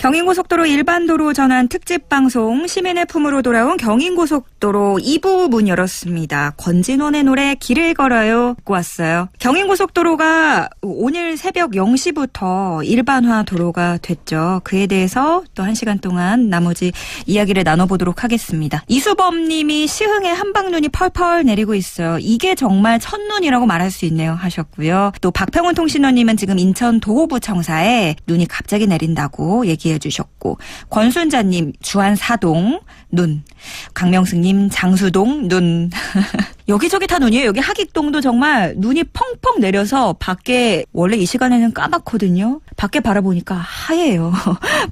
경인고속도로 일반도로 전환 특집방송 시민의 품으로 돌아온 경인고속도로 2부 문 열었습니다. 권진원의 노래 길을 걸어요 듣고 왔어요. 경인고속도로가 오늘 새벽 0시부터 일반화 도로가 됐죠. 그에 대해서 또 1시간 동안 나머지 이야기를 나눠보도록 하겠습니다. 이수범 님이 시흥에 한방눈이 펄펄 내리고 있어요. 이게 정말 첫눈이라고 말할 수 있네요 하셨고요. 또 박평훈 통신원님은 지금 인천 도호부 청사에 눈이 갑자기 내린다고 얘기해 주셨고, 권순자님 주안 사동 눈, 강명승님 장수동 눈. 여기저기 다 눈이에요. 여기 하객동도 정말 눈이 펑펑 내려서 밖에 원래 이 시간에는 까맣거든요. 밖에 바라보니까 하얘요.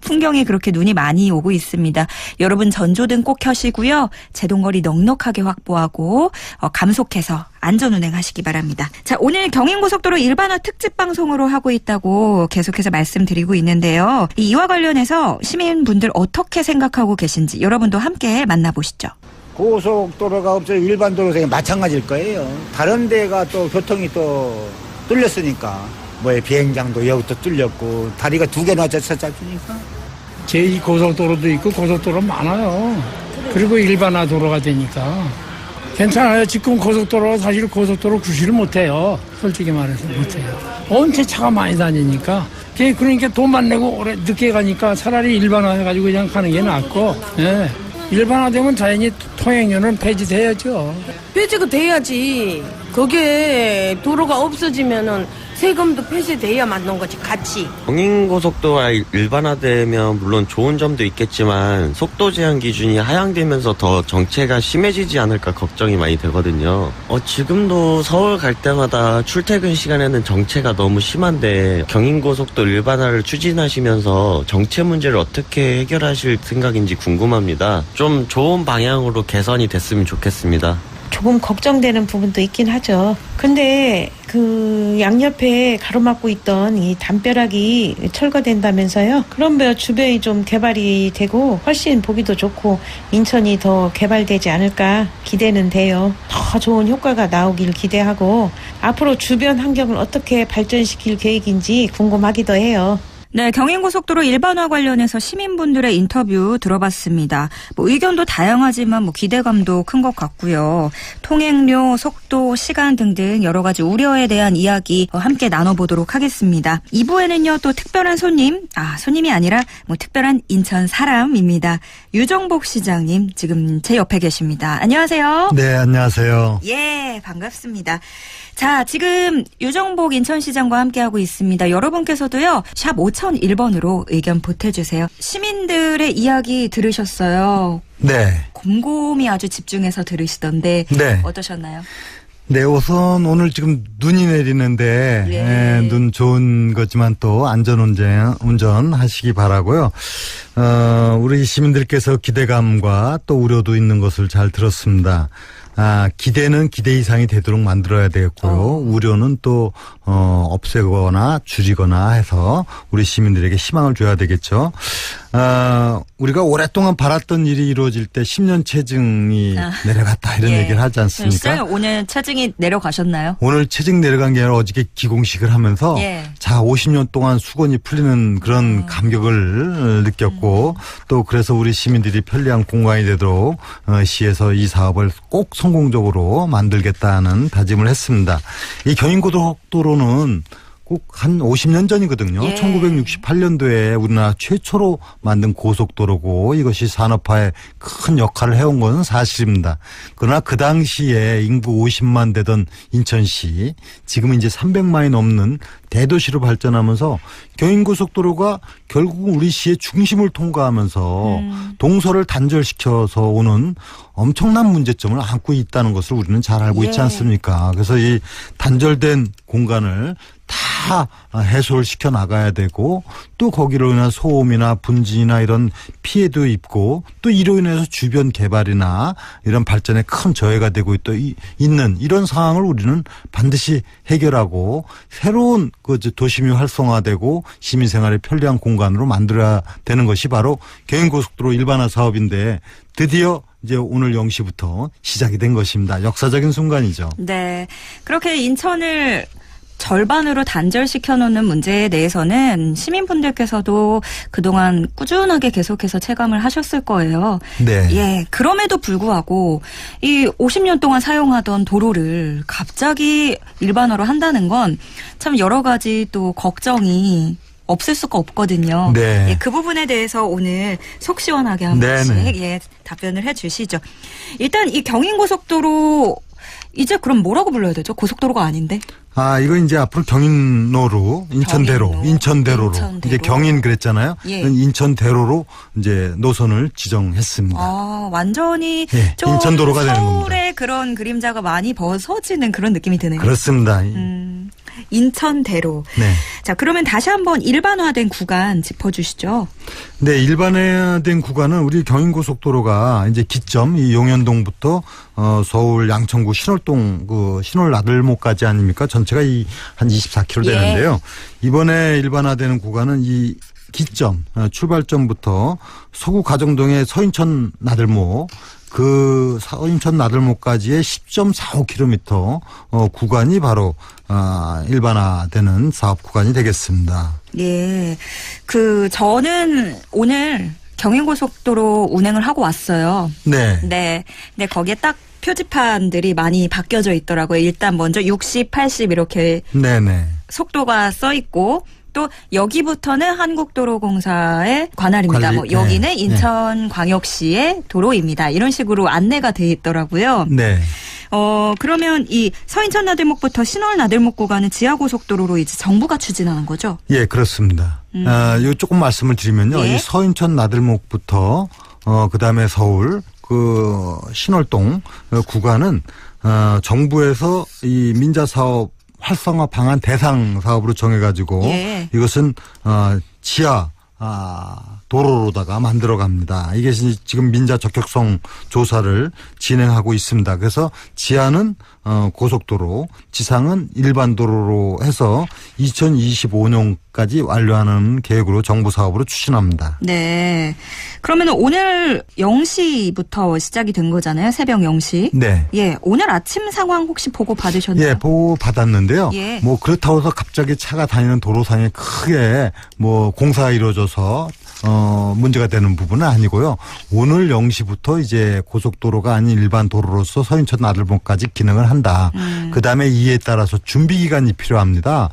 풍경에 그렇게 눈이 많이 오고 있습니다. 여러분 전조등 꼭 켜시고요. 제동거리 넉넉하게 확보하고 감속해서 안전운행하시기 바랍니다. 자, 오늘 경인고속도로 일반화 특집 방송으로 하고 있다고 계속해서 말씀드리고 있는데요. 이와 관련해서 시민분들 어떻게 생각하고 계신지 여러분도 함께 만나보시죠. 고속도로가 없어요. 일반 도로랑 마찬가지일 거예요. 다른 데가 또 교통이 또 뚫렸으니까 뭐 비행장도 여기도 뚫렸고 다리가 2개나 짧으니까. 제2고속도로도 있고 고속도로 많아요. 그리고 일반화 도로가 되니까 괜찮아요. 지금 고속도로 사실 고속도로 구실을 못해요. 솔직히 말해서 못해요. 엄청 차가 많이 다니니까. 그러니까 돈만 내고 오래 늦게 가니까 차라리 일반화해가지고 그냥 가는 게 낫고. 예. 일반화되면 자연히 통행료는 폐지돼야죠. 폐지가 돼야지. 그게 도로가 없어지면은 세금도 폐지돼야 맞는 거지, 같이. 경인고속도로가 일반화되면 물론 좋은 점도 있겠지만 속도 제한 기준이 하향되면서 더 정체가 심해지지 않을까 걱정이 많이 되거든요. 지금도 서울 갈 때마다 출퇴근 시간에는 정체가 너무 심한데 경인고속도로 일반화를 추진하시면서 정체 문제를 어떻게 해결하실 생각인지 궁금합니다. 좀 좋은 방향으로 개선이 됐으면 좋겠습니다. 조금 걱정되는 부분도 있긴 하죠. 근데 그 양옆에 가로막고 있던 이 담벼락이 철거된다면서요. 그러면 주변이 좀 개발이 되고 훨씬 보기도 좋고 인천이 더 개발되지 않을까 기대는 돼요. 더 좋은 효과가 나오길 기대하고 앞으로 주변 환경을 어떻게 발전시킬 계획인지 궁금하기도 해요. 네, 경인고속도로 일반화 관련해서 시민분들의 인터뷰 들어봤습니다. 의견도 다양하지만 기대감도 큰 것 같고요. 통행료, 속도, 시간 등등 여러 가지 우려에 대한 이야기 함께 나눠보도록 하겠습니다. 2부에는요 또 특별한 손님이 아니라 특별한 인천 사람입니다. 유정복 시장님 지금 제 옆에 계십니다. 안녕하세요. 네, 안녕하세요. 예, 반갑습니다. 자, 지금 유정복 인천시장과 함께하고 있습니다. 여러분께서도요, 샵 5001번으로 의견 보태주세요. 시민들의 이야기 들으셨어요. 네. 곰곰이 아주 집중해서 들으시던데, 네. 어떠셨나요? 네, 우선 오늘 지금 눈이 내리는데, 예. 눈 좋은 거지만 또 안전운전 하시기 바라고요. 우리 시민들께서 기대감과 또 우려도 있는 것을 잘 들었습니다. 기대는 기대 이상이 되도록 만들어야 되겠고요. 우려는 또 없애거나 줄이거나 해서 우리 시민들에게 희망을 줘야 되겠죠. 우리가 오랫동안 바랐던 일이 이루어질 때 10년 체증이 내려갔다 이런 얘기를 하지 않습니까? 시장님 오늘 체증이 내려가셨나요? 오늘 체증 내려간 게 아니라 어저께 기공식을 하면서 자 50년 동안 수건이 풀리는 그런 감격을 느꼈고 또 그래서 우리 시민들이 편리한 공간이 되도록 시에서 이 사업을 꼭 성공적으로 만들겠다는 다짐을 했습니다. 이 경인고속도로는 꼭 한 50년 전이거든요. 예. 1968년도에 우리나라 최초로 만든 고속도로고 이것이 산업화에 큰 역할을 해온 것은 사실입니다. 그러나 그 당시에 인구 50만 되던 인천시 지금 이제 300만이 넘는 대도시로 발전하면서 경인고속도로가 결국은 우리 시의 중심을 통과하면서 동서를 단절시켜서 오는 엄청난 문제점을 안고 있다는 것을 우리는 잘 알고 있지 않습니까? 그래서 이 단절된 공간을 다 해소를 시켜 나가야 되고 또 거기로 인한 소음이나 분진이나 이런 피해도 입고 또 이로 인해서 주변 개발이나 이런 발전에 큰 저해가 되고 있는 이런 상황을 우리는 반드시 해결하고 새로운 그 도심이 활성화되고 시민생활에 편리한 공간으로 만들어야 되는 것이 바로 경인고속도로 일반화 사업인데 드디어 이제 오늘 0시부터 시작이 된 것입니다. 역사적인 순간이죠. 네. 그렇게 인천을 절반으로 단절시켜 놓는 문제에 대해서는 시민분들께서도 그동안 꾸준하게 계속해서 체감을 하셨을 거예요. 네. 예, 그럼에도 불구하고 이 50년 동안 사용하던 도로를 갑자기 일반화로 한다는 건 참 여러 가지 또 걱정이 없을 수가 없거든요. 네. 예, 그 부분에 대해서 오늘 속 시원하게 한 번씩 네네. 예, 답변을 해 주시죠. 일단 이 경인고속도로 이제 그럼 뭐라고 불러야 되죠? 고속도로가 아닌데. 이거 이제 앞으로 경인로로, 인천대로, 인천대로로. 이제 경인 그랬잖아요. 예. 인천대로로 이제 노선을 지정했습니다. 완전히 예, 좀 인천도로가 되는 겁니다. 서울의 그런 그림자가 많이 벗어지는 그런 느낌이 드네요. 그렇습니다. 인천대로. 네. 자, 그러면 다시 한번 일반화된 구간 짚어주시죠. 네, 일반화된 구간은 우리 경인고속도로가 이제 기점, 이 용현동부터 서울 양천구 신월동 신월나들목까지 아닙니까? 전체가 한 24km 예. 되는데요. 이번에 일반화되는 구간은 이 기점, 출발점부터 서구 가정동의 서인천 나들목, 그 서인천 나들목까지의 10.45km 구간이 바로 일반화되는 사업 구간이 되겠습니다. 예. 저는 오늘 경인고속도로 운행을 하고 왔어요. 네. 네. 근데 거기에 딱 표지판들이 많이 바뀌어져 있더라고요. 일단 먼저 60, 80 이렇게 네네. 속도가 써 있고 또 여기부터는 한국도로공사의 관할입니다. 관리, 뭐 여기는 네. 인천광역시의 도로입니다. 이런 식으로 안내가 돼 있더라고요. 네. 그러면 이 서인천 나들목부터 신월 나들목 구간은 지하고속도로로 이제 정부가 추진하는 거죠? 예, 그렇습니다. 요 조금 말씀을 드리면요. 예. 이 서인천 나들목부터 그다음에 서울 신월동 구간은 정부에서 이 민자 사업 활성화 방안 대상 사업으로 정해가지고 예. 이것은 지하 도로로다가 만들어 갑니다. 이게 지금 민자 적격성 조사를 진행하고 있습니다. 그래서 지하는 고속도로, 지상은 일반 도로로 해서 2025년까지 완료하는 계획으로 정부 사업으로 추진합니다. 네. 그러면 오늘 0시부터 시작이 된 거잖아요. 새벽 0시. 네. 예. 오늘 아침 상황 혹시 보고 받으셨나요? 예, 보고 받았는데요. 예. 뭐 그렇다고 해서 갑자기 차가 다니는 도로상에 크게 뭐 공사가 이루어져서 문제가 되는 부분은 아니고요. 오늘 0시부터 이제 고속도로가 아닌 일반 도로로서 서인천 나들목까지 기능을 한다. 그다음에 이에 따라서 준비 기간이 필요합니다.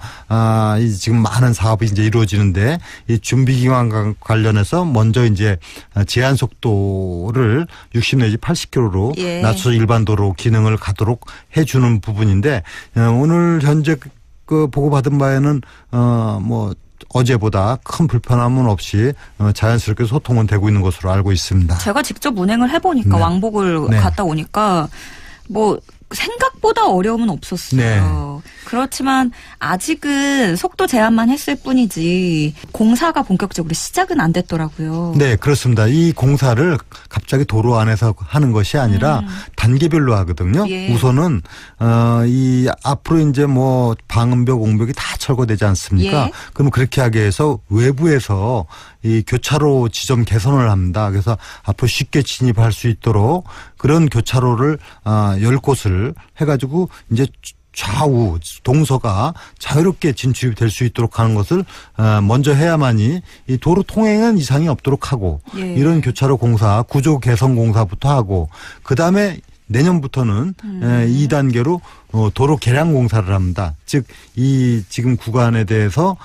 지금 많은 사업이 이제 이루어지는데 이 준비 기간 관련해서 먼저 이제 제한 속도를 60 내지 80km로 예. 낮춰서 일반 도로 기능을 가도록 해주는 부분인데 오늘 현재 보고받은 바에는 뭐 어제보다 큰 불편함은 없이 자연스럽게 소통은 되고 있는 것으로 알고 있습니다. 제가 직접 운행을 해보니까 네. 왕복을 네. 갔다 오니까 뭐 생각보다 어려움은 없었어요. 네. 그렇지만 아직은 속도 제한만 했을 뿐이지 공사가 본격적으로 시작은 안 됐더라고요. 네, 그렇습니다. 이 공사를 갑자기 도로 안에서 하는 것이 아니라 단계별로 하거든요. 예. 우선은 이 앞으로 이제 뭐 방음벽, 옹벽이 다 철거되지 않습니까? 예. 그럼 그렇게 하기 위해서 외부에서 이 교차로 지점 개선을 합니다. 그래서 앞으로 쉽게 진입할 수 있도록 그런 교차로를 10곳을 해가지고 이제 좌우 동서가 자유롭게 진출이 될 수 있도록 하는 것을 먼저 해야만이 이 도로 통행은 이상이 없도록 하고 예. 이런 교차로 공사, 구조 개선 공사부터 하고 그다음에 내년부터는 2단계로 도로 개량 공사를 합니다. 즉 이 지금 구간에 대해서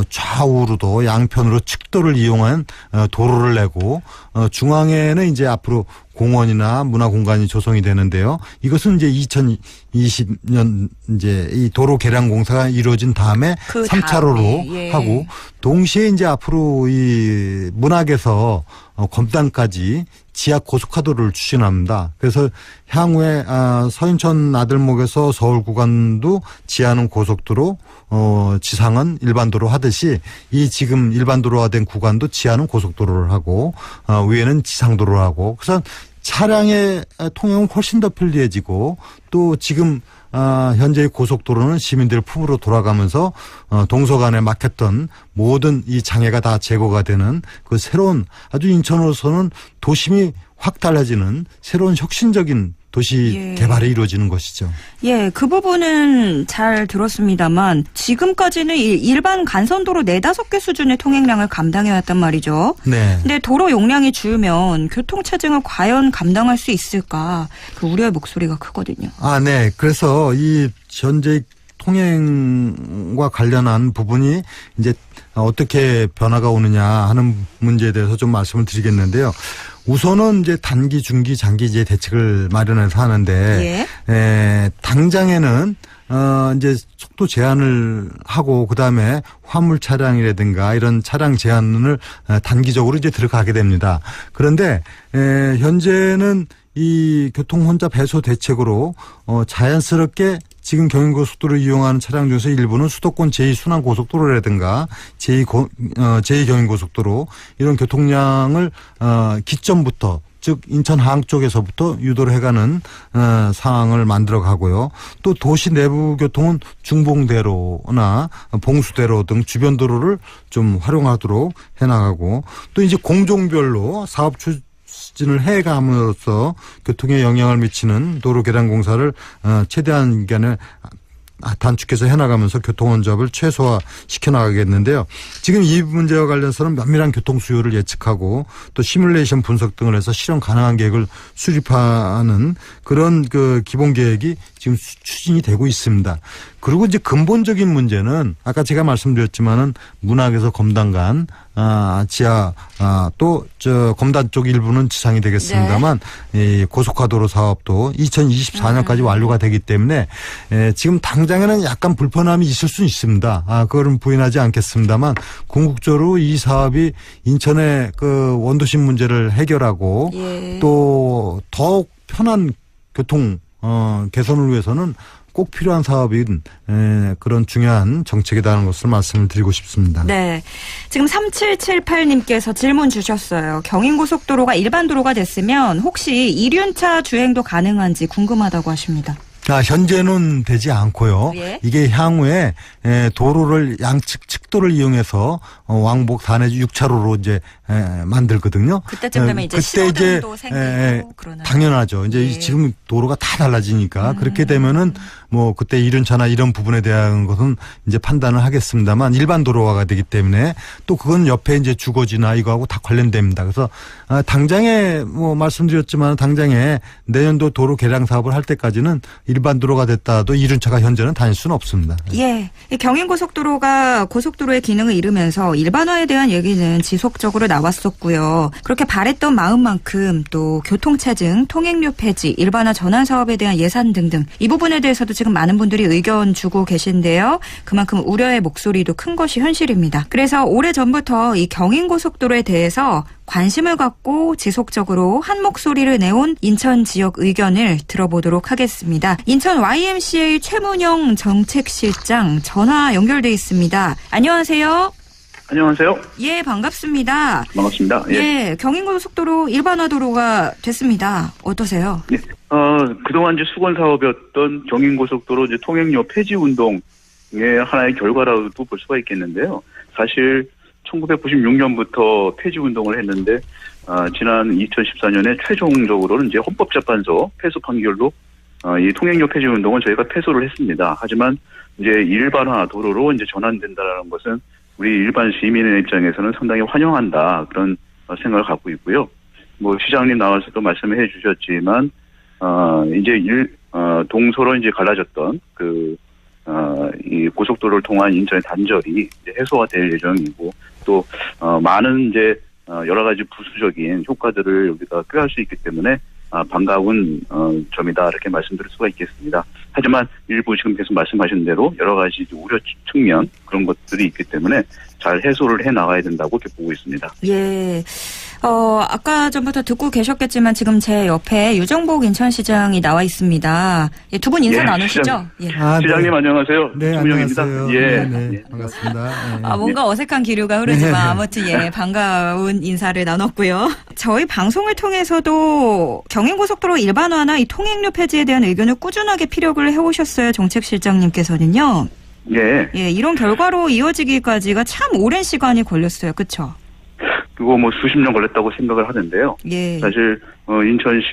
좌우로도 양편으로 측도를 이용한 도로를 내고 중앙에는 이제 앞으로 공원이나 문화 공간이 조성이 되는데요. 이것은 이제 2020년 이제 이 도로 개량 공사가 이루어진 다음에 그 3차로로 다음에, 예. 하고 동시에 이제 앞으로 이 문학에서 검단까지 지하 고속화도를 추진합니다. 그래서 향후에 서인천 나들목에서 서울 구간도 지하는 고속도로, 지상은 일반도로 하듯이 이 지금 일반도로화된 구간도 지하는 고속도로를 하고 위에는 지상도로를 하고 그래서 차량의 통행은 훨씬 더 편리해지고 또 지금 현재의 고속도로는 시민들 품으로 돌아가면서 동서간에 막혔던 모든 이 장애가 다 제거가 되는 그 새로운 아주 인천으로서는 도심이 확 달라지는 새로운 혁신적인 도시 예. 개발이 이루어지는 것이죠. 예, 그 부분은 잘 들었습니다만 지금까지는 일반 간선도로 4-5개 수준의 통행량을 감당해왔단 말이죠. 네. 근데 도로 용량이 줄면 교통체증을 과연 감당할 수 있을까? 그 우려의 목소리가 크거든요. 아, 네. 그래서 이 현재 통행과 관련한 부분이 이제 어떻게 변화가 오느냐 하는 문제에 대해서 좀 말씀을 드리겠는데요. 우선은 이제 단기, 중기, 장기 이제 대책을 마련해서 하는데, 당장에는 이제 속도 제한을 하고 그다음에 화물 차량이라든가 이런 차량 제한을 단기적으로 이제 들어가게 됩니다. 그런데 현재는 이 교통 혼잡 해소 대책으로 자연스럽게 지금 경인고속도로를 이용하는 차량 중에서 일부는 수도권 제2순환고속도로라든가 제2경인고속도로 이런 교통량을 기점부터 즉 인천 항 쪽에서부터 유도를 해가는 상황을 만들어가고요. 또 도시 내부 교통은 중봉대로나 봉수대로 등 주변 도로를 좀 활용하도록 해나가고 또 이제 공종별로 사업 추진을 해감으로써 교통에 영향을 미치는 도로 개량 공사를 최대한 기간에 단축해서 해나가면서 교통 혼잡을 최소화시켜 나가겠는데요. 지금 이 문제와 관련해서는 면밀한 교통 수요를 예측하고 또 시뮬레이션 분석 등을 해서 실현 가능한 계획을 수립하는 그런 그 기본 계획이 지금 추진이 되고 있습니다. 그리고 이제 근본적인 문제는 아까 제가 말씀드렸지만은 문학에서 검단간 지하 또 저 검단 쪽 일부는 지상이 되겠습니다만 이 고속화도로 사업도 2024년까지 완료가 되기 때문에 지금 당장에는 약간 불편함이 있을 수 있습니다. 그거는 부인하지 않겠습니다만 궁극적으로 이 사업이 인천의 그 원도심 문제를 해결하고 또 더욱 편한 교통 개선을 위해서는 꼭 필요한 사업인 그런 중요한 정책이라는 것을 말씀을 드리고 싶습니다. 네. 지금 3778님께서 질문 주셨어요. 경인고속도로가 일반 도로가 됐으면 혹시 이륜차 주행도 가능한지 궁금하다고 하십니다. 현재는 되지 않고요. 예. 이게 향후에 도로를 양측 측도를 이용해서 왕복 4 내지 6차로로 이제 만들거든요. 그때쯤 되면 이제 그때 신호등도 생기고 그러나요? 당연하죠. 이제 지금 도로가 다 달라지니까 그렇게 되면은 뭐 그때 이륜차나 이런 부분에 대한 것은 이제 판단을 하겠습니다만 일반 도로화가 되기 때문에 또 그건 옆에 이제 주거지나 이거하고 다 관련됩니다. 그래서 당장에 뭐 말씀드렸지만 당장에 내년도 도로 개량 사업을 할 때까지는 일반 도로가 됐다도 이륜차가 현재는 다닐 수는 없습니다. 예. 이 경인고속도로가 고속도로의 기능을 잃으면서 일반화에 대한 얘기는 지속적으로 나왔었고요. 그렇게 바랬던 마음만큼 또 교통체증, 통행료 폐지, 일반화 전환 사업에 대한 예산 등등 이 부분에 대해서도 지금 많은 분들이 의견 주고 계신데요. 그만큼 우려의 목소리도 큰 것이 현실입니다. 그래서 오래전부터 이 경인고속도로에 대해서 관심을 갖고 지속적으로 한 목소리를 내온 인천 지역 의견을 들어보도록 하겠습니다. 인천 YMCA 최문영 정책실장 전화 연결돼 있습니다. 안녕하세요. 안녕하세요. 예, 반갑습니다. 반갑습니다. 예, 경인고속도로 일반화 도로가 됐습니다. 어떠세요? 네. 그동안 이제 수건 사업이었던 경인고속도로 이제 통행료 폐지 운동의 하나의 결과라고도 볼 수가 있겠는데요. 사실 1996년부터 폐지 운동을 했는데 지난 2014년에 최종적으로는 이제 헌법재판소 패소 판결로 이 통행료 폐지 운동은 저희가 패소를 했습니다. 하지만 이제 일반화 도로로 이제 전환된다라는 것은 우리 일반 시민의 입장에서는 상당히 환영한다 그런 생각을 갖고 있고요. 뭐 시장님 나와서도 말씀해 주셨지만 이제 동서로 이제 갈라졌던 이 고속도로를 통한 인천의 단절이 이제 해소가 될 예정이고 또 많은 이제 여러 가지 부수적인 효과들을 우리가 꾀할 수 있기 때문에 반가운 점이다 이렇게 말씀드릴 수가 있겠습니다. 하지만 일부 지금 계속 말씀하신 대로 여러 가지 우려 측면 그런 것들이 있기 때문에 잘 해소를 해 나가야 된다고 이렇게 보고 있습니다. 예. 아까 전부터 듣고 계셨겠지만 지금 제 옆에 유정복 인천시장이 나와 있습니다. 예, 두 분 인사 나누시죠? 예. 시장님 네. 안녕하세요. 네, 최문영입니다. 안녕하세요. 예. 네, 반갑습니다. 뭔가 어색한 기류가 흐르지만 아무튼 예, 반가운 인사를 나눴고요. 저희 방송을 통해서도 경인고속도로 일반화나 이 통행료 폐지에 대한 의견을 꾸준하게 피력을 해오셨어요. 정책실장님께서는요. 예. 예, 이런 결과로 이어지기까지가 참 오랜 시간이 걸렸어요. 그렇죠? 그거 뭐 수십 년 걸렸다고 생각을 하는데요. 예. 사실 인천시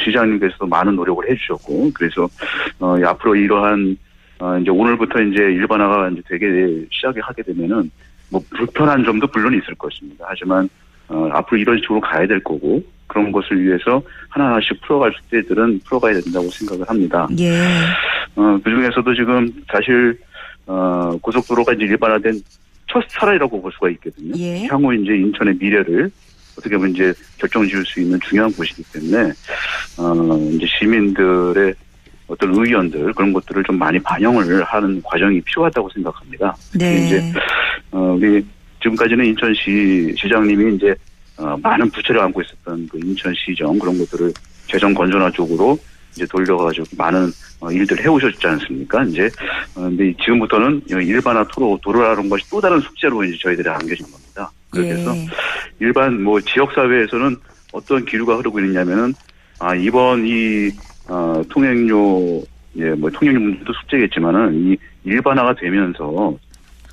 시장님께서도 많은 노력을 해주셨고 그래서 앞으로 이러한 이제 오늘부터 이제 일반화가 이제 되게 시작을 하게 되면은 뭐 불편한 점도 물론 있을 것입니다. 하지만 앞으로 이런 식으로 가야 될 거고 그런 것을 위해서 하나하나씩 풀어갈 때들은 풀어가야 된다고 생각을 합니다. 예. 그 중에서도 지금 사실 고속도로가 이제 일반화된 첫 사례라고 볼 수가 있거든요. 예. 향후 이제 인천의 미래를 어떻게 보면 이제 결정지을 수 있는 중요한 곳이기 때문에 이제 시민들의 어떤 의견들 그런 것들을 좀 많이 반영을 하는 과정이 필요하다고 생각합니다. 네. 이제 우리 지금까지는 인천시 시장님이 이제 많은 부채를 안고 있었던 그 인천시정 그런 것들을 재정 건전화 쪽으로 이제 돌려가지고 많은 일들을 해오셨지 않습니까? 이제 근데 지금부터는 일반화 도로라는 것이 또 다른 숙제로 이제 저희들이 안겨진 겁니다. 그래서 예. 일반 뭐 지역 사회에서는 어떤 기류가 흐르고 있느냐면은 이번 이 통행료 뭐 통행료 문제도 숙제겠지만은 이 일반화가 되면서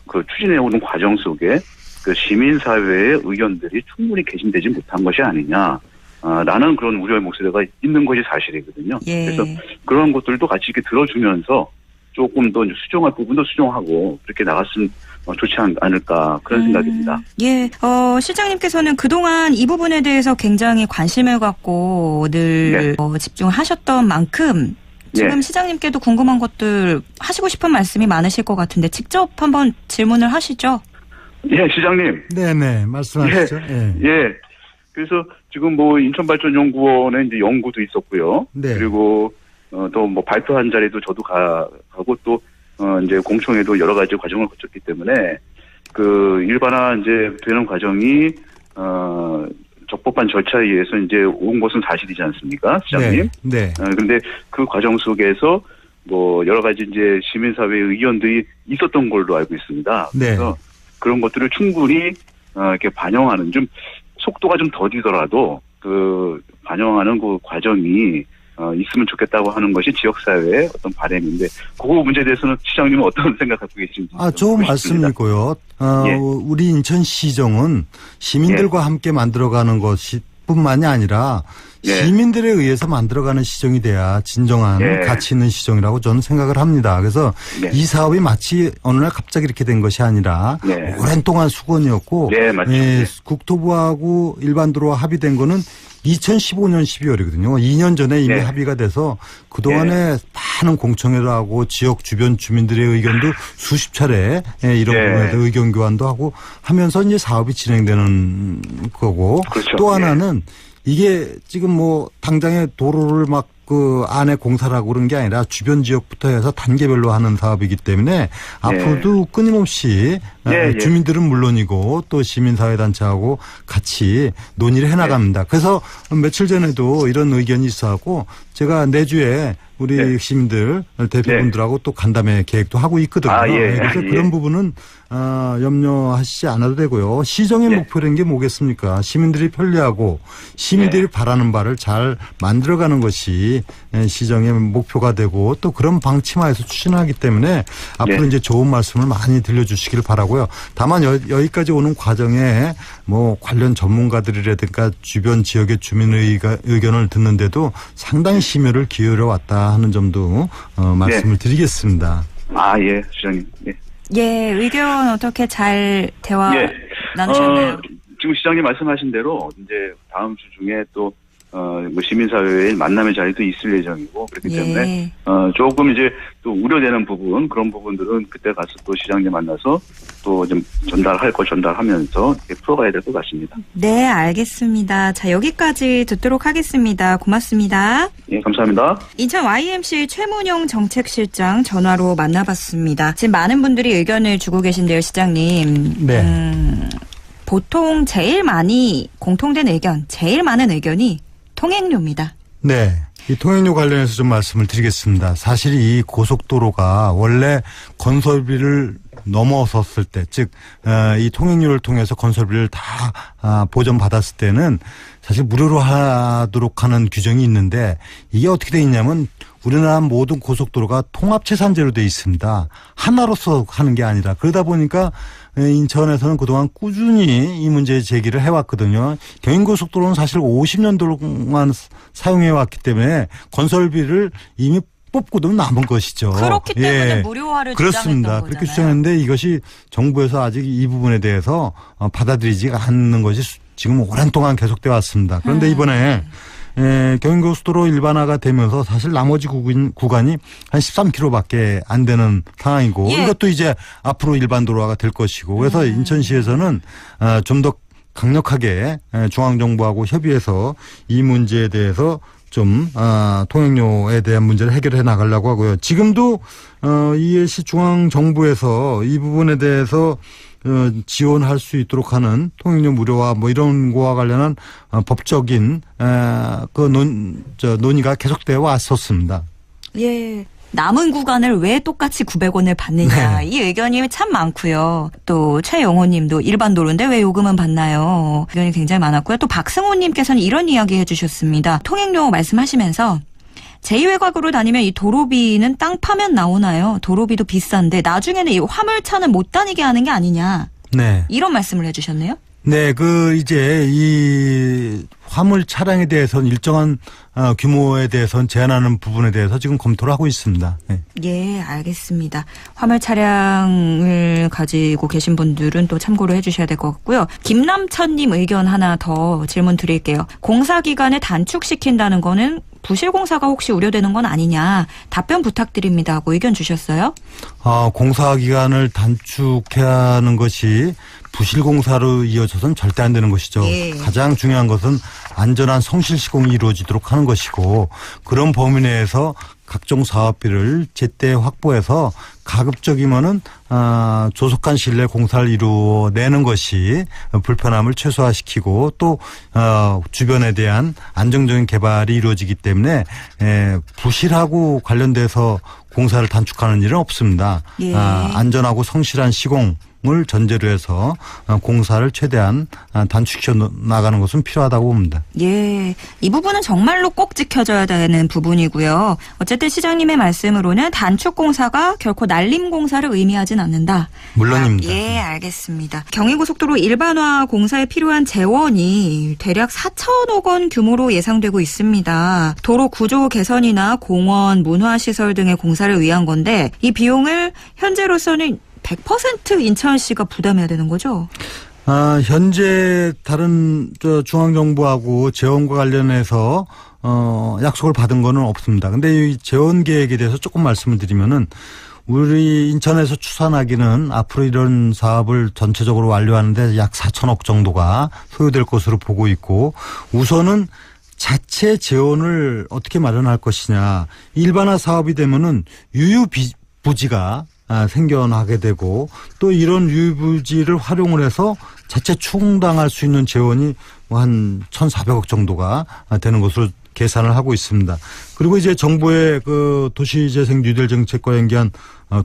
그 추진해 오는 과정 속에 그 시민 사회의 의견들이 충분히 개진되지 못한 것이 아니냐. 라는 그런 우려의 목소리가 있는 것이 사실이거든요. 예. 그래서 그런 것들도 같이 이렇게 들어주면서 조금 더 수정할 부분도 수정하고 그렇게 나갔으면 좋지 않을까 그런 생각입니다. 예, 시장님께서는 그동안 이 부분에 대해서 굉장히 관심을 갖고 늘 네. 집중하셨던 만큼 지금 네. 시장님께도 궁금한 것들 하시고 싶은 말씀이 많으실 것 같은데 직접 한번 질문을 하시죠. 예, 시장님. 네네, 말씀하시죠. 예. 예. 그래서 지금 뭐 인천발전연구원에 이제 연구도 있었고요. 네. 그리고 또 뭐 발표한 자리도 저도 가고 또 이제 공청회도 여러 가지 과정을 거쳤기 때문에 그 일반화 이제 되는 과정이 적법한 절차에 의해서 이제 온 것은 사실이지 않습니까, 시장님? 네. 근데 그 과정 속에서 뭐 여러 가지 이제 시민사회의 의견들이 있었던 걸로 알고 있습니다. 네. 그래서 그런 것들을 충분히 이렇게 반영하는 좀 속도가 좀 더디더라도 그 반영하는 그 과정이 있으면 좋겠다고 하는 것이 지역사회의 어떤 바람인데 그 문제에 대해서는 시장님은 어떤 생각 갖고 계신지. 좋은 말씀이고요. 예. 우리 인천시정은 시민들과 함께 만들어가는 것이 뿐만이 아니라 예. 시민들에 의해서 만들어가는 시정이 돼야 진정한 예. 가치 있는 시정이라고 저는 생각을 합니다. 그래서 네. 이 사업이 마치 어느 날 갑자기 이렇게 된 것이 아니라 네. 오랜 동안 수건이었고 네, 맞죠. 네. 국토부하고 일반도로와 합의된 거는 2015년 12월이거든요. 2년 전에 이미 네. 합의가 돼서 그동안에 많은 공청회도 하고 지역 주변 주민들의 의견도 수십 차례 이런 네. 부분에 대해서 의견 교환도 하고 하면서 이제 사업이 진행되는 거고 그렇죠. 또 하나는 이게 지금 뭐 당장에 도로를 막 그 안에 공사를 하고 그런 게 아니라 주변 지역부터 해서 단계별로 하는 사업이기 때문에 앞으로도 끊임없이 주민들은 물론이고 또 시민사회단체하고 같이 논의를 해나갑니다. 그래서 며칠 전에도 이런 의견이 있어갖고 제가 내주에 우리 시민들 대표분들하고 또 간담회 계획도 하고 있거든요. 그래서 그런 부분은 염려하시지 않아도 되고요. 시정의 목표라는 게 뭐겠습니까? 시민들이 편리하고 시민들이 바라는 바를 잘 만들어가는 것이 시정의 목표가 되고 또 그런 방침하에서 추진하기 때문에 앞으로 이제 좋은 말씀을 많이 들려주시길 바라고요. 다만 여기까지 오는 과정에 뭐 관련 전문가들이라든가 주변 지역의 주민의 의견을 듣는데도 상당히 심혈을 기울여 왔다 하는 점도 말씀을 드리겠습니다. 예, 시장님. 예. 예, 의견 어떻게 잘 대화 나누셨나요? 지금 시장님 말씀하신 대로 이제 다음 주 중에 또 뭐 시민사회의 만남의 자리도 있을 예정이고 그렇기 때문에 조금 이제 또 우려되는 부분 그런 부분들은 그때 가서 또 시장님 만나서 또 좀 전달할 거 전달하면서 풀어가야 될 것 같습니다. 네, 알겠습니다. 자, 여기까지 듣도록 하겠습니다. 고맙습니다. 예, 감사합니다. 인천 YMC 최문용 정책실장 전화로 만나봤습니다. 지금 많은 분들이 의견을 주고 계신데요, 시장님. 네. 보통 제일 많이 공통된 의견, 제일 많은 의견이 통행료입니다. 네. 이 통행료 관련해서 좀 말씀을 드리겠습니다. 사실 이 고속도로가 원래 건설비를 넘어섰을 때, 즉, 이 통행료를 통해서 건설비를 다 보전받았을 때는 사실 무료로 하도록 하는 규정이 있는데 이게 어떻게 돼 있냐면 우리나라 모든 고속도로가 통합체산제로 돼 있습니다. 하나로서 하는 게 아니라 그러다 보니까 인천에서는 그동안 꾸준히 이 문제 제기를 해왔거든요. 경인고속도로는 사실 50년 동안 사용해왔기 때문에 건설비를 이미 뽑고도 남은 것이죠. 그렇기 때문에 무료화를 그렇습니다. 주장했던 그렇게 거잖아요. 주장했는데 이것이 정부에서 아직 이 부분에 대해서 받아들이지 않는 것이 지금 오랜 동안 계속되어 왔습니다. 그런데 이번에 경인고속도로 일반화가 되면서 사실 나머지 구간이 한 13km밖에 안 되는 상황이고 이것도 이제 앞으로 일반 도로화가 될 것이고 그래서 인천시에서는 좀 더 강력하게 중앙정부하고 협의해서 이 문제에 대해서 좀 통행료에 대한 문제를 해결해 나가려고 하고요. 지금도 이해시 중앙정부에서 이 부분에 대해서 지원할 수 있도록 하는 통행료 무료화 뭐 이런 거와 관련한 법적인 논의가 계속되어 왔었습니다. 예. 남은 구간을 왜 똑같이 900원을 받느냐. 이 의견이 참 많고요. 또 최영호 님도 일반 도로인데 왜 요금은 받나요? 의견이 굉장히 많았고요. 또 박승호 님께서는 이런 이야기 해주셨습니다. 통행료 말씀하시면서 제2외곽으로 다니면 이 도로비는 땅 파면 나오나요? 도로비도 비싼데 나중에는 이 화물차는 못 다니게 하는 게 아니냐. 네. 이런 말씀을 해주셨네요. 네, 이제 이 화물 차량에 대해서는 일정한 규모에 대해서는 제한하는 부분에 대해서 지금 검토를 하고 있습니다. 네. 예, 알겠습니다. 화물 차량을 가지고 계신 분들은 또 참고를 해주셔야 될 것 같고요. 김남천님 의견 하나 더 질문 드릴게요. 공사 기간을 단축시킨다는 거는 부실 공사가 혹시 우려되는 건 아니냐 답변 부탁드립니다 하고 의견 주셨어요. 공사 기간을 단축해야 하는 것이 부실 공사로 이어져서는 절대 안 되는 것이죠. 예. 가장 중요한 것은 안전한 성실 시공이 이루어지도록 하는 것이고 그런 범위 내에서 각종 사업비를 제때 확보해서 가급적이면은 조속한 시일 내에 공사를 이루어내는 것이 불편함을 최소화시키고 또 주변에 대한 안정적인 개발이 이루어지기 때문에 부실하고 관련돼서 공사를 단축하는 일은 없습니다. 예. 안전하고 성실한 시공을 전제로 해서 공사를 최대한 단축시켜 나가는 것은 필요하다고 봅니다. 예, 이 부분은 정말로 꼭 지켜져야 되는 부분이고요. 어쨌든 시장님의 말씀으로는 단축 공사가 결코 날림 공사를 의미하진 않는다. 물론입니다. 예, 알겠습니다. 경인고속도로 일반화 공사에 필요한 재원이 대략 4천억 원 규모로 예상되고 있습니다. 도로 구조 개선이나 공원, 문화시설 등의 공사를 위한 건데 이 비용을 현재로서는 100% 인천시가 부담해야 되는 거죠? 현재 다른 중앙정부하고 재원과 관련해서 약속을 받은 거는 없습니다. 근데 이 재원 계획에 대해서 조금 말씀을 드리면은 우리 인천에서 추산하기는 앞으로 이런 사업을 전체적으로 완료하는데 약 4천억 정도가 소요될 것으로 보고 있고 우선은 자체 재원을 어떻게 마련할 것이냐. 일반화 사업이 되면은 유유부지가 생겨나게 되고 또 이런 유유부지를 활용을 해서 자체 충당할 수 있는 재원이 한 1,400억 정도가 되는 것으로 계산을 하고 있습니다. 그리고 이제 정부의 도시재생 뉴딜 정책과 연계한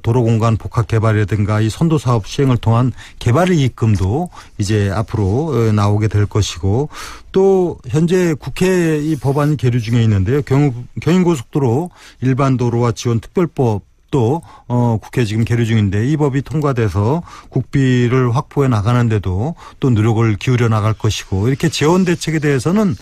도로공간 복합 개발이라든가 이 선도 사업 시행을 통한 개발 이익금도 이제 앞으로 나오게 될 것이고 또 현재 국회에 이 법안이 계류 중에 있는데요. 경인고속도로 일반 도로와 지원 특별법 또 국회 지금 계류 중인데 이 법이 통과돼서 국비를 확보해 나가는데도 또 노력을 기울여 나갈 것이고 이렇게 재원 대책에 대해서는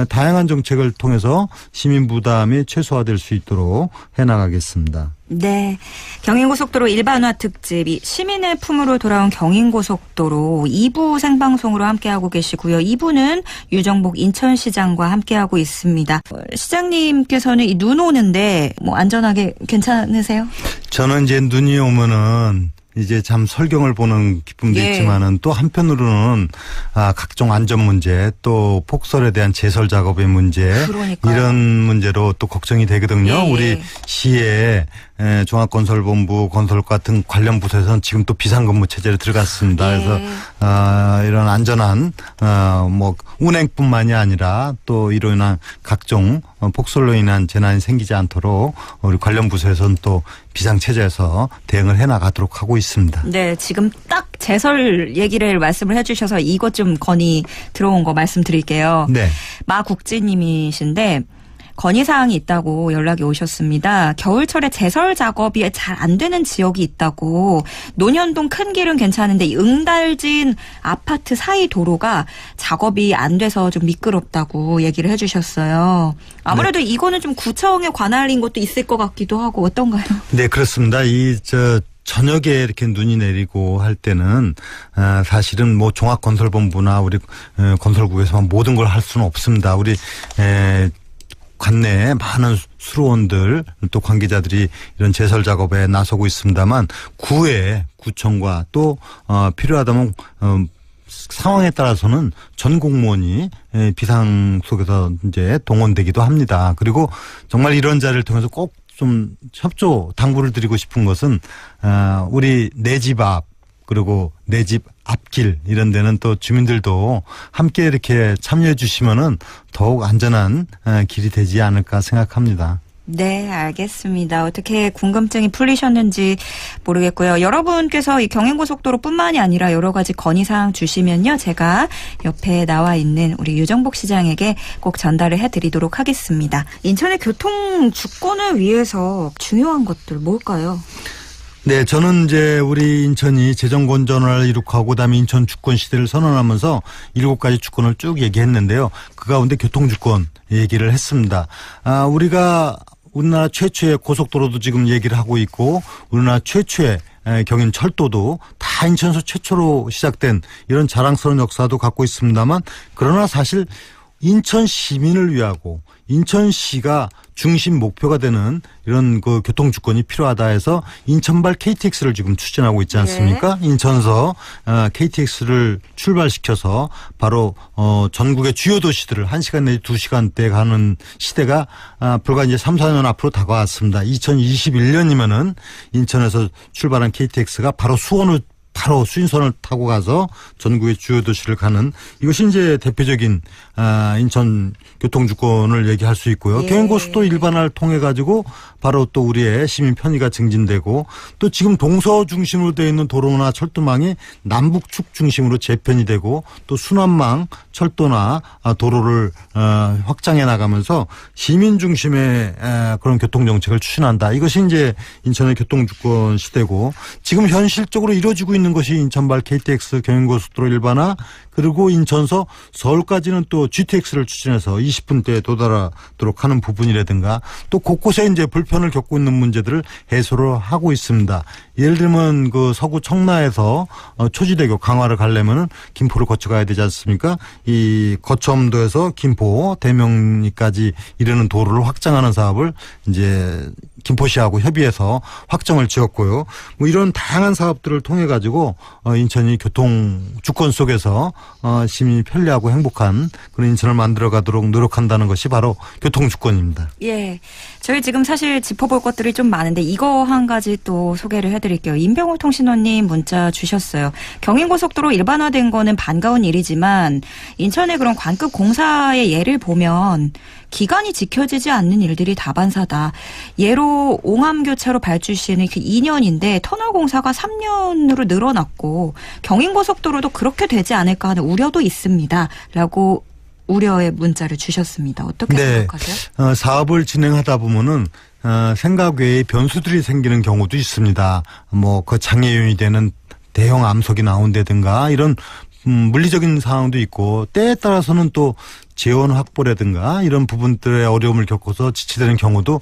다양한 정책을 통해서 시민 부담이 최소화될 수 있도록 해나가겠습니다. 네. 경인고속도로 일반화 특집이 시민의 품으로 돌아온 경인고속도로 2부 생방송으로 함께하고 계시고요. 2부는 유정복 인천시장과 함께하고 있습니다. 시장님께서는 이 눈 오는데 안전하게 괜찮으세요? 저는 이제 눈이 오면은 이제 참 설경을 보는 기쁨도 있지만은 또 한편으로는 각종 안전 문제 또 폭설에 대한 제설 작업의 문제 그러니까요. 이런 문제로 또 걱정이 되거든요. 우리 시에 종합건설본부 건설과 등 관련 부서에서는 지금 또 비상근무 체제로 들어갔습니다. 그래서 이런 안전한 운행뿐만이 아니라 또 이로 인한 각종 폭설로 인한 재난이 생기지 않도록 우리 관련 부서에서는 또 비상체제에서 대응을 해나가도록 하고 있습니다. 네, 지금 딱 제설 얘기를 말씀을 해주셔서 이것 좀 건의 들어온 거 말씀드릴게요. 네. 마국지님이신데 건의사항이 있다고 연락이 오셨습니다. 겨울철에 제설 작업이 잘 안 되는 지역이 있다고. 논현동 큰 길은 괜찮은데 이 응달진 아파트 사이 도로가 작업이 안 돼서 좀 미끄럽다고 얘기를 해주셨어요. 아무래도 이거는 좀 구청에 관할인 것도 있을 것 같기도 하고 어떤가요? 네, 그렇습니다. 저녁에 이렇게 눈이 내리고 할 때는 사실은 뭐 종합건설본부나 우리 건설국에서만 모든 걸 할 수는 없습니다. 우리 관내에 많은 수로원들 또 관계자들이 이런 제설 작업에 나서고 있습니다만 구에 구청과 또 필요하다면 상황에 따라서는 전 공무원이 비상 속에서 이제 동원되기도 합니다. 그리고 정말 이런 자리를 통해서 꼭 좀 협조 당부를 드리고 싶은 것은 우리 내 집 앞 그리고 내 집 앞길 이런 데는 또 주민들도 함께 이렇게 참여해 주시면은 더욱 안전한 길이 되지 않을까 생각합니다. 네, 알겠습니다. 어떻게 궁금증이 풀리셨는지 모르겠고요. 여러분께서 이 경인고속도로뿐만이 아니라 여러 가지 건의사항 주시면요. 제가 옆에 나와 있는 우리 유정복 시장에게 꼭 전달을 해드리도록 하겠습니다. 인천의 교통 주권을 위해서 중요한 것들 뭘까요? 네, 저는 이제 우리 인천이 재정 건전화를 이룩하고 그다음에 인천 주권 시대를 선언하면서 7가지 주권을 쭉 얘기했는데요. 그 가운데 교통 주권 얘기를 했습니다. 우리가 우리나라 최초의 고속도로도 지금 얘기를 하고 있고 우리나라 최초의 경인 철도도 다 인천에서 최초로 시작된 이런 자랑스러운 역사도 갖고 있습니다만 그러나 사실 인천 시민을 위하고 인천시가 중심 목표가 되는 이런 그 교통주권이 필요하다 해서 인천발 KTX를 지금 추진하고 있지 않습니까? 네. 인천서 KTX를 출발시켜서 바로 전국의 주요 도시들을 1시간 내지 2시간대 가는 시대가 불과 이제 3, 4년 앞으로 다가왔습니다. 2021년이면은 인천에서 출발한 KTX가 바로 수원으로 바로 수인선을 타고 가서 전국의 주요 도시를 가는 이것이 이제 대표적인 인천 교통주권을 얘기할 수 있고요. 예. 경인고속도로 일반화를 통해 가지고 바로 또 우리의 시민 편의가 증진되고 또 지금 동서 중심으로 되어 있는 도로나 철도망이 남북축 중심으로 재편이 되고 또 순환망 철도나 도로를 확장해 나가면서 시민 중심의 그런 교통정책을 추진한다. 이것이 이제 인천의 교통주권 시대고 지금 현실적으로 이루어지고 있는 것이 인천발 KTX 경인고속도로 일반화 그리고 인천서 서울까지는 또 GTX를 추진해서 20분대에 도달하도록 하는 부분이라든가 또 곳곳에 이제 불편을 겪고 있는 문제들을 해소를 하고 있습니다. 예를 들면 그 서구 청라에서 초지대교 강화를 가려면은 김포를 거쳐가야 되지 않습니까? 이 거첨도에서 김포 대명리까지 이르는 도로를 확장하는 사업을 이제 김포시하고 협의해서 확정을 지었고요. 뭐 이런 다양한 사업들을 통해 가지고 인천이 교통 주권 속에서 시민이 편리하고 행복한 그런 인천을 만들어 가도록 노력한다는 것이 바로 교통 주권입니다. 예. 저희 지금 사실 짚어볼 것들이 좀 많은데 이거 한 가지 또 소개를 해드릴게요. 임병호 통신원님 문자 주셨어요. 경인고속도로 일반화된 거는 반가운 일이지만 인천의 그런 관급 공사의 예를 보면 기간이 지켜지지 않는 일들이 다반사다. 예로 옹암교차로 발주 시에는 2년인데 터널 공사가 3년으로 늘어났고 경인고속도로도 그렇게 되지 않을까 하는 우려도 있습니다. 라고 우려의 문자를 주셨습니다. 어떻게 생각하세요? 사업을 진행하다 보면은 생각 외에 변수들이 생기는 경우도 있습니다. 뭐 그 장애 요인이 되는 대형 암석이 나온다든가 이런 물리적인 상황도 있고 때에 따라서는 또 재원 확보라든가 이런 부분들의 어려움을 겪어서 지체되는 경우도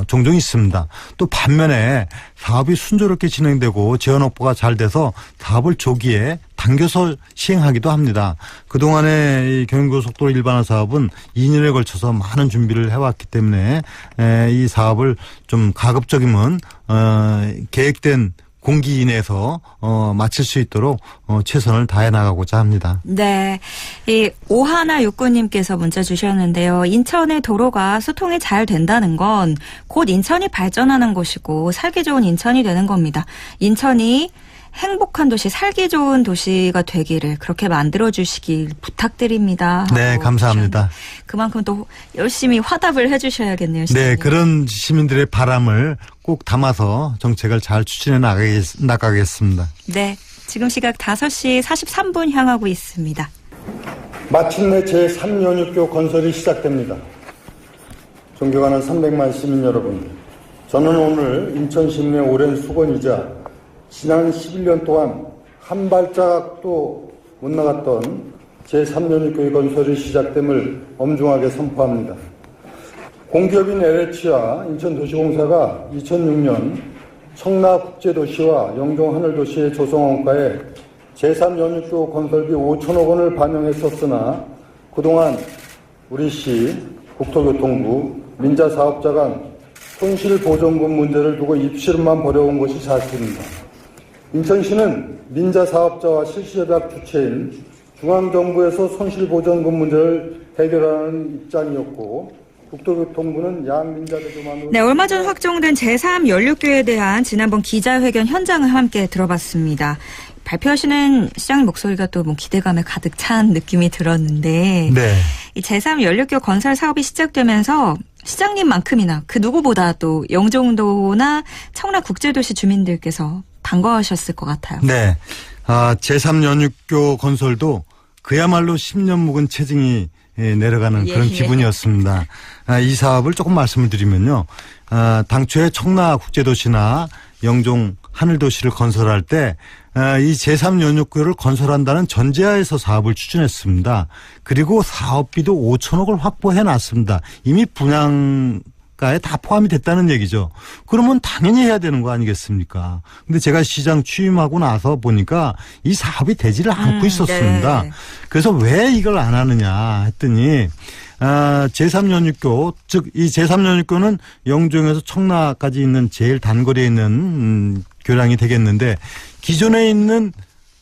종종 있습니다. 또 반면에 사업이 순조롭게 진행되고 재원 확보가 잘 돼서 사업을 조기에 당겨서 시행하기도 합니다. 그동안에 이 경인고속도로 일반화 사업은 2년에 걸쳐서 많은 준비를 해왔기 때문에 이 사업을 좀 가급적이면 계획된 공기 이내에서 마칠 수 있도록 최선을 다해 나가고자 합니다. 네. 이 오하나 육군님께서 문자 주셨는데요. 인천의 도로가 수통이 잘 된다는 건 곧 인천이 발전하는 것이고 살기 좋은 인천이 되는 겁니다. 인천이 행복한 도시, 살기 좋은 도시가 되기를 그렇게 만들어주시길 부탁드립니다. 네, 감사합니다. 그만큼 또 열심히 화답을 해주셔야겠네요. 시장님. 네, 그런 시민들의 바람을 꼭 담아서 정책을 잘 추진해 나가겠습니다. 네, 지금 시각 5시 43분 향하고 있습니다. 마침내 제3연육교 건설이 시작됩니다. 존경하는 300만 시민 여러분, 저는 오늘 인천시민의 오랜 수건이자 지난 11년 동안 한 발짝도 못 나갔던 제3연립교회 건설이 시작됨을 엄중하게 선포합니다. 공기업인 LH와 인천도시공사가 2006년 청라국제도시와 영종하늘도시의 조성원가에 제3연립교 건설비 5천억 원을 반영했었으나 그동안 우리 시, 국토교통부, 민자사업자 간 손실보전금 문제를 두고 입씨름만 벌여온 것이 사실입니다. 인천시는 민자사업자와 실시협약 주체인 중앙정부에서 손실보전금 문제를 해결하는 입장이었고 국토교통부는 양민자대교만으로. 네, 얼마 전 확정된 제3연립교회에 대한 지난번 기자회견 현장을 함께 들어봤습니다. 발표하시는 시장님 목소리가 또 뭐 기대감에 가득 찬 느낌이 들었는데 네. 이 제3연립교 건설 사업이 시작되면서 시장님만큼이나 그 누구보다 또 영종도나 청라국제도시 주민들께서 반가워하셨을 것 같아요. 네. 제3연육교 건설도 그야말로 10년 묵은 체증이 내려가는 그런 기분이었습니다. 이 사업을 조금 말씀을 드리면요. 당초에 청라국제도시나 영종 하늘도시를 건설할 때 이 제3연육교를 건설한다는 전제하에서 사업을 추진했습니다. 그리고 사업비도 5천억을 확보해 놨습니다. 이미 분양가에 다 포함이 됐다는 얘기죠. 그러면 당연히 해야 되는 거 아니겠습니까? 근데 제가 시장 취임하고 나서 보니까 이 사업이 되지를 않고 있었습니다. 네. 그래서 왜 이걸 안 하느냐 했더니 제3연육교, 즉 이 제3연육교는 영종에서 청라까지 있는 제일 단거리에 있는 교량이 되겠는데 기존에 있는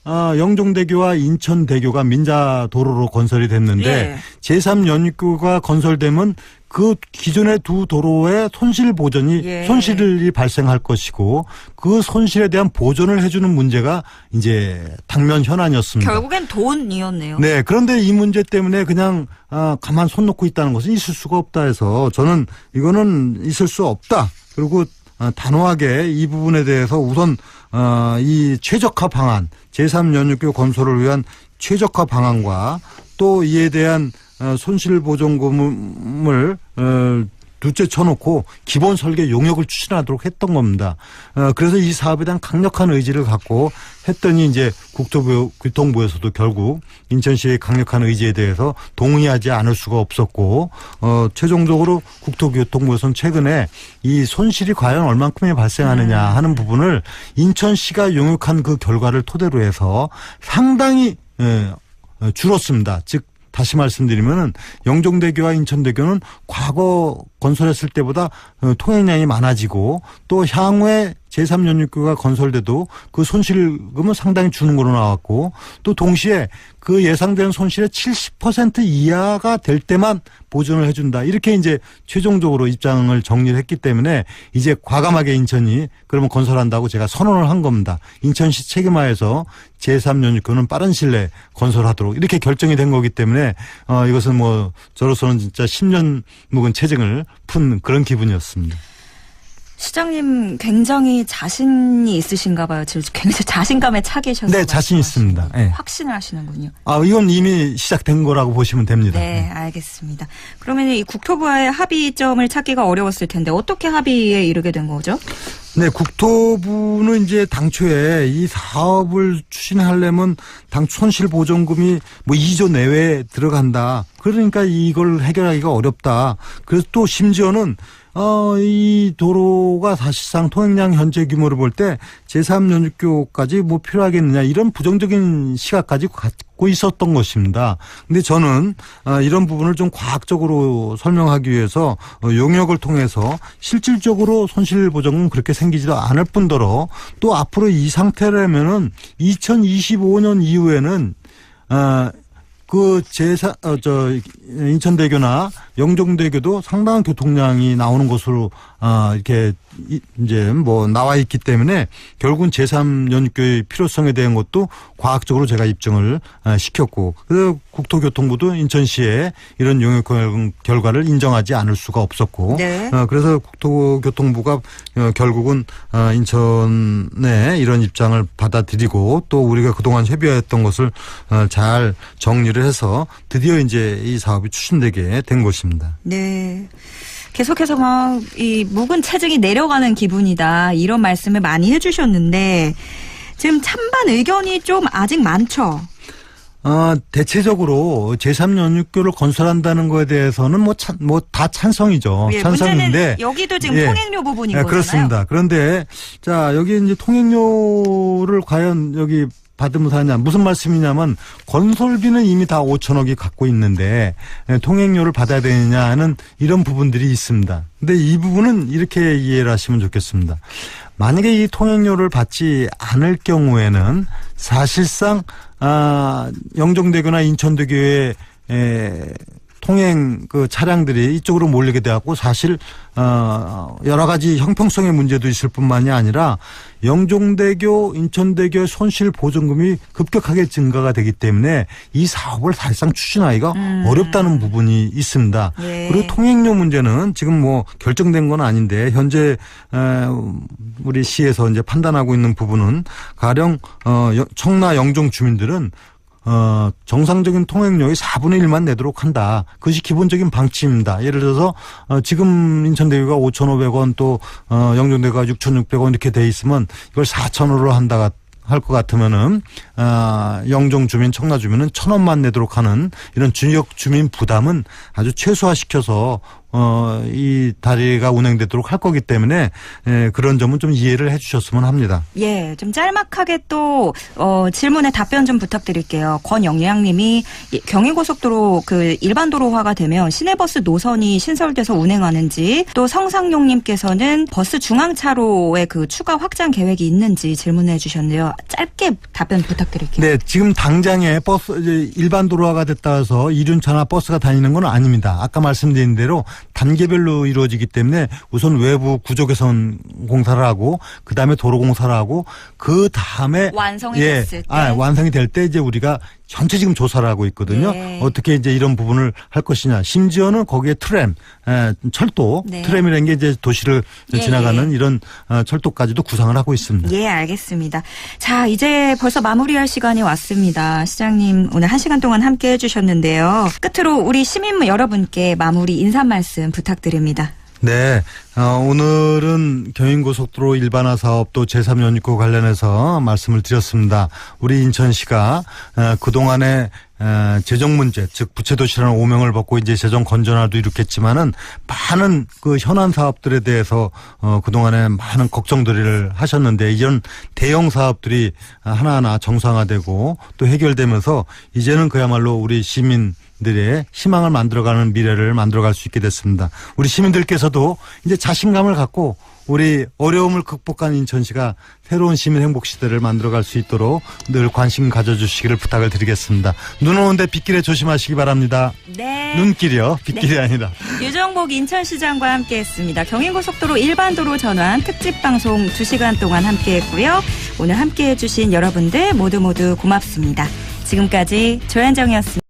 영종대교와 인천대교가 민자도로로 건설이 됐는데 제3연육교가 건설되면 그 기존의 두 도로의 손실 보전이 손실이 발생할 것이고 그 손실에 대한 보전을 해주는 문제가 이제 당면 현안이었습니다. 결국엔 돈이었네요. 네. 그런데 이 문제 때문에 그냥 가만 손 놓고 있다는 것은 있을 수가 없다 해서 저는 이거는 있을 수 없다. 그리고 단호하게 이 부분에 대해서 우선 이 최적화 방안, 제3연육교 건설을 위한 최적화 방안과 또 이에 대한 손실보전금을 둘째 쳐놓고 기본 설계 용역을 추진하도록 했던 겁니다. 그래서 이 사업에 대한 강력한 의지를 갖고 했더니 이제 국토교통부에서도 결국 인천시의 강력한 의지에 대해서 동의하지 않을 수가 없었고 최종적으로 국토교통부에서는 최근에 이 손실이 과연 얼만큼이 발생하느냐 하는 부분을 인천시가 용역한 그 결과를 토대로 해서 상당히 줄었습니다. 즉 다시 말씀드리면은 영종대교와 인천대교는 과거 건설했을 때보다 통행량이 많아지고 또 향후에 제3연육교가 건설돼도 그 손실금은 상당히 주는 걸로 나왔고 또 동시에 그 예상되는 손실의 70% 이하가 될 때만 보전을 해준다. 이렇게 이제 최종적으로 입장을 정리를 했기 때문에 이제 과감하게 인천이 그러면 건설한다고 제가 선언을 한 겁니다. 인천시 책임하에서 제3연육교는 빠른 시일 내에 건설하도록 이렇게 결정이 된 거기 때문에 이것은 뭐 저로서는 진짜 10년 묵은 체증을 푼 그런 기분이었습니다. 시장님 굉장히 자신이 있으신가 봐요. 지금 굉장히 자신감에 차 계셔서. 네, 자신 있습니다. 네. 확신을 하시는군요. 이건 이미 시작된 거라고 보시면 됩니다. 네, 알겠습니다. 그러면 이 국토부와의 합의점을 찾기가 어려웠을 텐데 어떻게 합의에 이르게 된 거죠? 네, 국토부는 이제 당초에 이 사업을 추진하려면 손실보전금이 뭐 2조 내외에 들어간다. 그러니까 이걸 해결하기가 어렵다. 그래서 또 심지어는 이 도로가 사실상 통행량 현재 규모를 볼 때 제3연육교까지 뭐 필요하겠느냐 이런 부정적인 시각까지 갖고 있었던 것입니다. 근데 저는 이런 부분을 좀 과학적으로 설명하기 위해서 용역을 통해서 실질적으로 손실보전금 그렇게 생기지도 않을 뿐더러 또 앞으로 이 상태라면은 2025년 이후에는 인천대교나 영종대교도 상당한 교통량이 나오는 것으로 이렇게 이제 뭐 나와 있기 때문에 결국은 제3연육교의 필요성에 대한 것도 과학적으로 제가 입증을 시켰고 그래서 국토교통부도 인천시에 이런 용역 결과를 인정하지 않을 수가 없었고 네. 그래서 국토교통부가 결국은 인천의 이런 입장을 받아들이고 또 우리가 그동안 협의했던 것을 잘 정리를 해서 드디어 이제 이 사업이 추진되게 된 것입니다. 네. 계속해서 막 이 묵은 체증이 내려가는 기분이다. 이런 말씀을 많이 해주셨는데 지금 찬반 의견이 좀 아직 많죠. 대체적으로 제3연육교를 건설한다는 거에 대해서는 다 찬성이죠. 예, 찬성인데. 문제는 여기도 지금 예. 통행료 부분인 거잖아요. 그렇습니다. 그런데 자, 여기 이제 통행료를 과연 여기 받으면 하냐. 무슨 말씀이냐면 건설비는 이미 다 5천억이 갖고 있는데 통행료를 받아야 되느냐 하는 이런 부분들이 있습니다. 근데 이 부분은 이렇게 이해를 하시면 좋겠습니다. 만약에 이 통행료를 받지 않을 경우에는 사실상 영종대교나 인천대교의 통행 그 차량들이 이쪽으로 몰리게 돼갖고 사실 여러 가지 형평성의 문제도 있을 뿐만이 아니라 영종대교, 인천대교의 손실 보전금이 급격하게 증가가 되기 때문에 이 사업을 사실상 추진하기가 어렵다는 부분이 있습니다. 예. 그리고 통행료 문제는 지금 뭐 결정된 건 아닌데 현재 우리 시에서 이제 판단하고 있는 부분은 가령 청라 영종 주민들은 정상적인 통행료의 4분의 1만 내도록 한다. 그것이 기본적인 방침입니다. 예를 들어서 지금 인천대교가 5,500원 또 영종대교가 6,600원 이렇게 돼 있으면 이걸 4,000원으로 한다 할 것 같으면은 영종 주민, 청라 주민은 1,000원만 내도록 하는 이런 지역 주민 부담은 아주 최소화시켜서 이 다리가 운행되도록 할 거기 때문에 그런 점은 좀 이해를 해 주셨으면 합니다. 예, 좀 짤막하게 또 질문에 답변 좀 부탁드릴게요. 권영양님이 경인고속도로 그 일반 도로화가 되면 시내버스 노선이 신설돼서 운행하는지, 또 성상용님께서는 버스 중앙차로의 그 추가 확장 계획이 있는지 질문해 주셨는데요. 짧게 답변 부탁드릴게요. 네, 지금 당장에 버스 이제 일반 도로화가 됐다 해서 이륜차나 버스가 다니는 건 아닙니다. 아까 말씀드린 대로 단계별로 이루어지기 때문에 우선 외부 구조 개선 공사를 하고 그다음에 도로 공사를 하고 그다음에 완성이 됐을 때 완성이 될 때 이제 우리가 전체 지금 조사를 하고 있거든요. 네. 어떻게 이제 이런 부분을 할 것이냐. 심지어는 거기에 트램, 철도, 네. 트램이라는 게 이제 도시를 예, 지나가는 이런 철도까지도 구상을 하고 있습니다. 예, 알겠습니다. 자, 이제 벌써 마무리할 시간이 왔습니다. 시장님 오늘 1시간 동안 함께 해주셨는데요. 끝으로 우리 시민 여러분께 마무리 인사 말씀 부탁드립니다. 네, 오늘은 경인고속도로 일반화 사업도 제3연육교 관련해서 말씀을 드렸습니다. 우리 인천시가 그동안에 재정 문제, 즉 부채도시라는 오명을 벗고 이제 재정 건전화도 이룩했지만은 많은 그 현안 사업들에 대해서 그동안에 많은 걱정들을 하셨는데 이런 대형 사업들이 하나하나 정상화되고 또 해결되면서 이제는 그야말로 우리 시민들의 희망을 만들어가는 미래를 만들어갈 수 있게 됐습니다. 우리 시민들께서도 이제 자신감을 갖고 우리 어려움을 극복한 인천시가 새로운 시민 행복 시대를 만들어갈 수 있도록 늘 관심 가져주시기를 부탁을 드리겠습니다. 눈 오는데 빗길에 조심하시기 바랍니다. 네. 눈길이요. 빗길이 아니라. 유정복 인천시장과 함께했습니다. 경인고속도로 일반도로 전환 특집방송 2시간 동안 함께했고요. 오늘 함께해 주신 여러분들 모두 고맙습니다. 지금까지 조현정이었습니다.